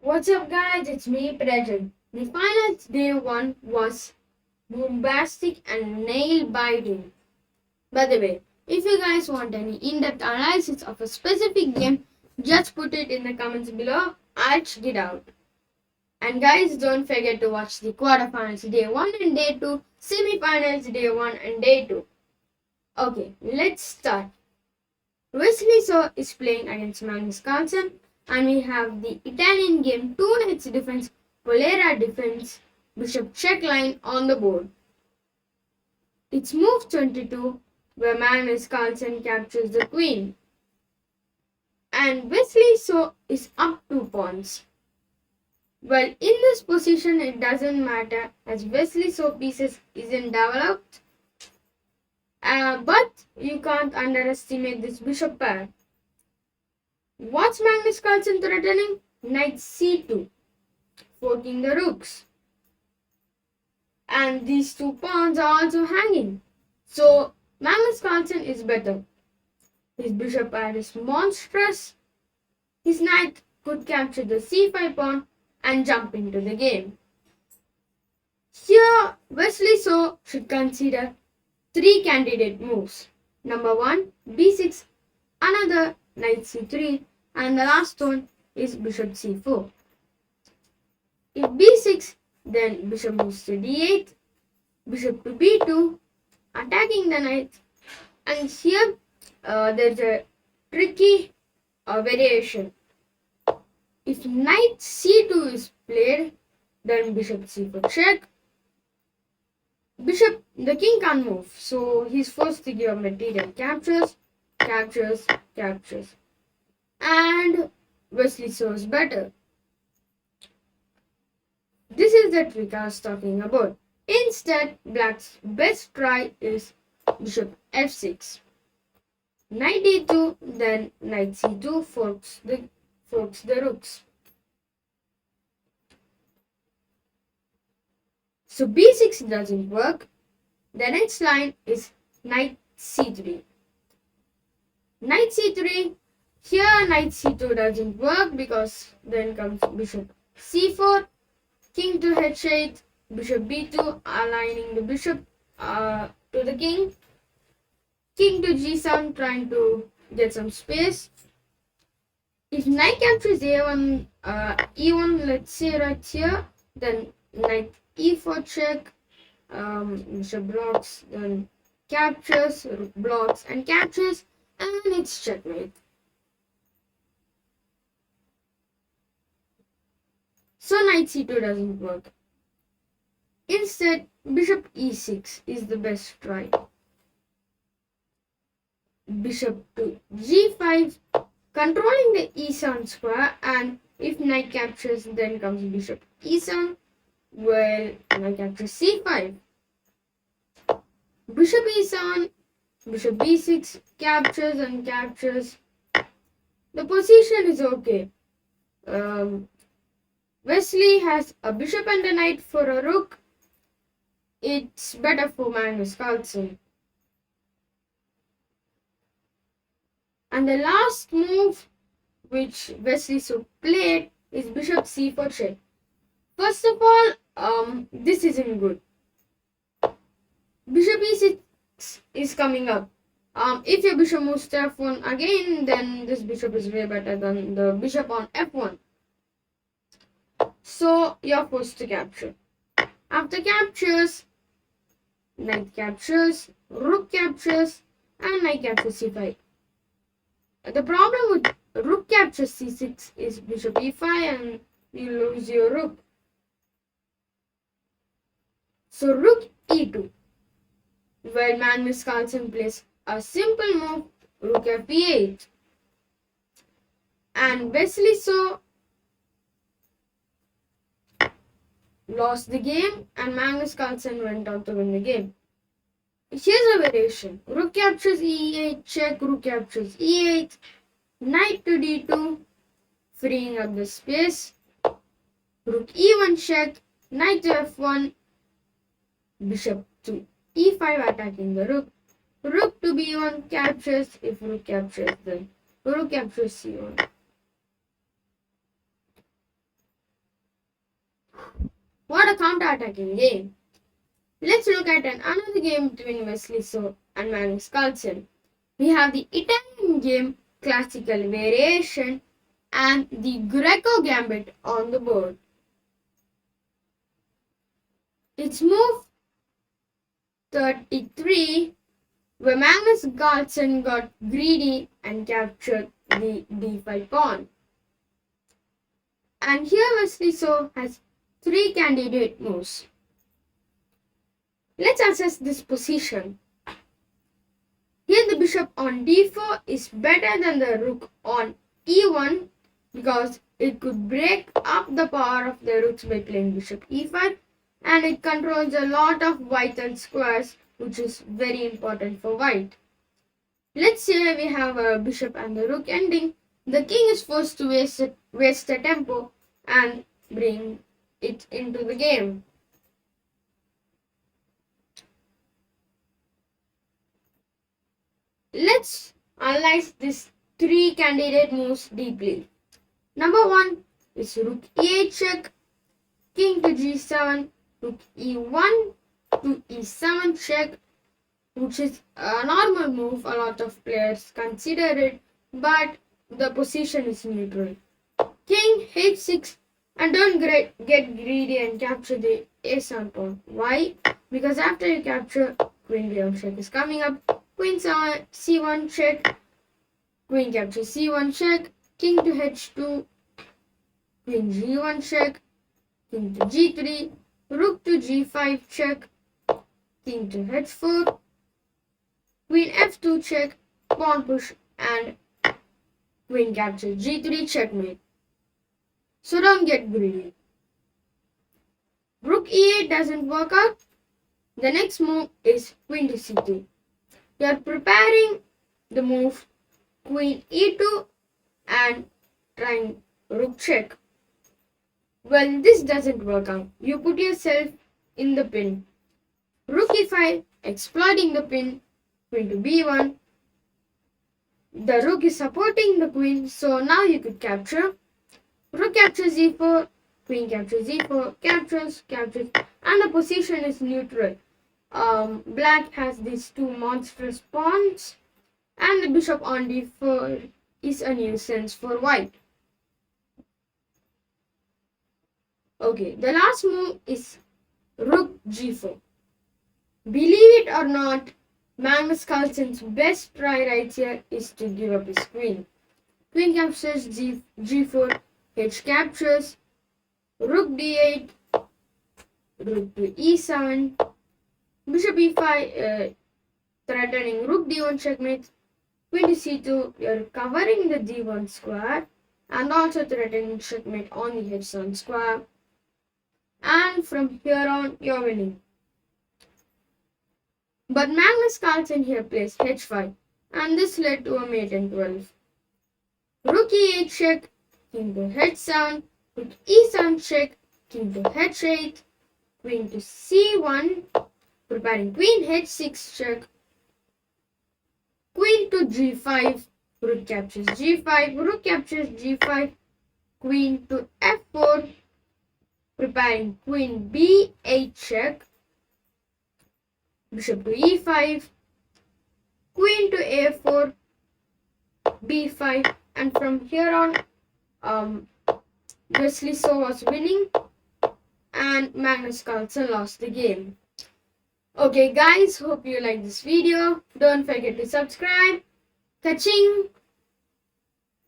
What's up, guys? It's me, Prejan. The finals day one was bombastic and nail biting. By the way, if you guys want any in depth analysis of a specific game, just put it in the comments below. I'll check it out. And guys, don't forget to watch the quarterfinals day 1 and day 2, semifinals day 1 and day 2. Okay, let's start. Wesley So is playing against Magnus Carlsen, and we have the Italian game 2 knights defense, Polera defense, bishop check line on the board. It's move 22 where Magnus Carlsen captures the queen. And Wesley So is up 2 pawns. Well, in this position it doesn't matter as Wesley So pieces isn't developed. But you can't underestimate this bishop pair. What's Magnus Carlsen threatening? Knight c2, forking the rooks. And these 2 pawns are also hanging. So Magnus Carlsen is better. His bishop pair is monstrous. His knight could capture the c5 pawn and jump into the game. Here, Wesley So should consider 3 candidate moves. Number 1, b6, another knight c3, and the last one is bishop c4. If b6, then bishop moves to d8, bishop to b2, attacking the knight. And here there's a tricky variation. If knight c2 is played, then bishop c4 check. The king can't move, so he's forced to give up material. Captures, captures, captures. And Wesley So is better. This is the trick I was talking about. Instead, black's best try is bishop f6. Knight d2, then knight c2 forks the rooks. So b6 doesn't work. The next line is knight c3. Knight c3. Here knight c2 doesn't work because then comes bishop c4, king to h8, bishop b2, aligning the bishop to the king. King to g7, trying to get some space. If knight captures a1, e1, let's say right here, then knight e4 check, bishop blocks, then captures, rook blocks and captures, and it's checkmate. So knight c2 doesn't work. Instead, bishop e6 is the best try. Bishop to g5, controlling the e7 square, and if knight captures, then comes bishop e7. Well, knight captures c5. Bishop e7, bishop b6, captures and captures. The position is okay. Wesley has a bishop and a knight for a rook. It's better for Magnus Carlsen. And the last move which Wesley So played is bishop c4 check. First of all, this isn't good. Bishop e6 is coming up. If your bishop moves to f1 again, then this bishop is way better than the bishop on f1. So you're forced to capture. After captures, knight captures, rook captures, and knight captures c5. The problem with rook captures c6 is bishop e5 and you lose your rook. So rook e2. While Magnus Carlsen plays a simple move, rook f8. And Wesley So lost the game and Magnus Carlsen went on to win the game. Here's a variation. Rook captures e8, check, rook captures e8, knight to d2, freeing up the space, rook e1 check, knight to f1, bishop to e5 attacking the rook, rook to b1 captures, if rook captures then rook captures c1. counter-attacking game. Let's look at another game between Wesley So and Magnus Carlsen. We have the Italian game classical variation and the Greco gambit on the board. It's move 33 where Magnus Carlsen got greedy and captured the d5 pawn. And here Wesley So has 3 candidate moves. Let's assess this position. Here the bishop on d4 is better than the rook on e1 because it could break up the power of the rooks by playing bishop e5, and it controls a lot of vital squares, which is very important for white. Let's say we have a bishop and the rook ending. The king is forced to waste the tempo and bring it into the game. Let's analyze these 3 candidate moves deeply. Number 1 is rook e8 check, king to g7, rook e1 to e7 check, which is a normal move. A lot of players consider it, but the position is neutral. King h6, and don't get greedy and capture the a7 pawn. Why? Because after you capture, queen b1 check is coming up. Queen c1 check, queen captures c1 check, king to h2, queen g1 check, king to g3, rook to g5 check, king to h4, queen f2 check, pawn push, and queen captures g3 checkmate. So don't get greedy. Rook e8 doesn't work out. The next move is queen to c2. You are preparing the move queen e2 and trying rook check. Well, this doesn't work out. You put yourself in the pin. Rook e5, exploiting the pin, queen to b1. The rook is supporting the queen, so now you could capture. Rook captures e4, queen captures e4, captures, and the position is neutral. Black has these 2 monstrous pawns, and the bishop on d4 is a nuisance for white. Okay, the last move is rook g4. Believe it or not, Magnus Carlsen's best try right here is to give up his queen. Queen captures g4, h captures, rook d8, rook to e7, bishop e5, threatening rook d1 checkmate, queen to c2, you're covering the d1 square and also threatening checkmate on the h7 square. And from here on, you're winning. But Magnus Carlsen here plays h5, and this led to a mate in 12. Rook e8 check, king to h7, rook e7 check, king to h8, queen to c1, preparing queen h6 check, queen to g5, rook captures g5, rook captures g5, queen to f4, preparing queen b8 check, bishop to e5, queen to a4, b5, and from here on, Wesley So was winning and Magnus Carlsen lost the game. Okay guys, hope you like this video. Don't forget to subscribe. Kaching!